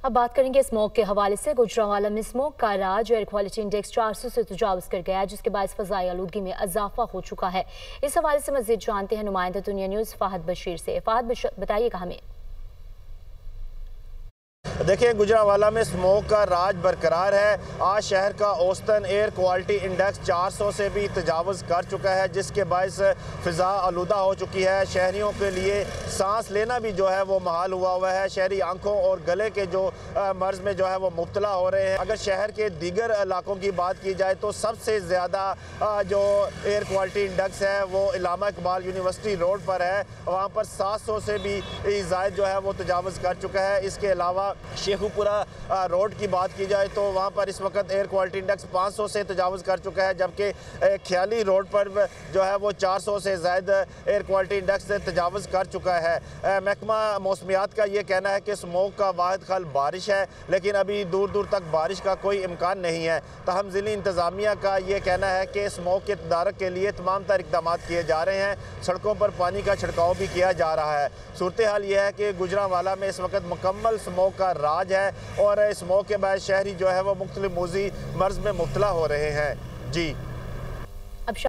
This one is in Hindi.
अब बात करेंगे स्मोक के हवाले से। गुजरांवाला में स्मोक का राज एयर क्वालिटी इंडेक्स 400 से तजावुज कर गया है, जिसके बायस फ़ज़ाई आलूदगी में इजाफा हो चुका है। इस हवाले से मज़ीद जानते हैं नुमाइंदा दुनिया न्यूज़ फ़ाहद बशीर से। फ़ाहद, बताइएगा हमें। देखिए, गुजरांवाला में स्मोक का राज बरकरार है। आज शहर का औसतन एयर क्वालिटी इंडेक्स 400 से भी तजावुज़ कर चुका है, जिसके बायस फ़िज़ा आलूदा हो चुकी है। शहरियों के लिए सांस लेना भी जो है वो महाल हुआ है। शहरी आंखों और गले के जो मर्ज़ में जो है वो मुब्तला हो रहे हैं। अगर शहर के दीगर इलाकों की बात की जाए तो सबसे ज़्यादा जो एयर क्वालिटी इंडेक्स है वो इलामा इकबाल यूनिवर्सिटी रोड पर है। वहाँ पर 700 से भी ज़ायद जो है वो तजावुज़ कर चुका है। इसके अलावा शेखुपुरा रोड की बात की जाए तो वहाँ पर इस वक्त एयर क्वालिटी इंडेक्स 500 से तजावुज़ कर चुका है, जबकि ख्याली रोड पर जो है वो 400 से ज़ायद एयर क्वालिटी इंडेक्स से तजावुज़ कर चुका है। महकमा मौसमियात का ये कहना है कि स्मोक का वाहिद खल बारिश है, लेकिन अभी दूर दूर तक बारिश का कोई इम्कान नहीं है। ताहम ज़िली इंतज़ामिया का ये कहना है कि स्मोक के तदारक के लिए तमाम तर इक़दाम किए जा रहे हैं। सड़कों पर पानी का छिड़काव भी किया जा रहा है। सूरत हाल यह है कि गुजरांवाला में इस वक्त मुकम्मल स्मोक का राज है और स्मोक के बाद शहरी जो है वो मुख्तलिफ मूज़ी मर्ज़ में मुब्तला हो रहे हैं। जी।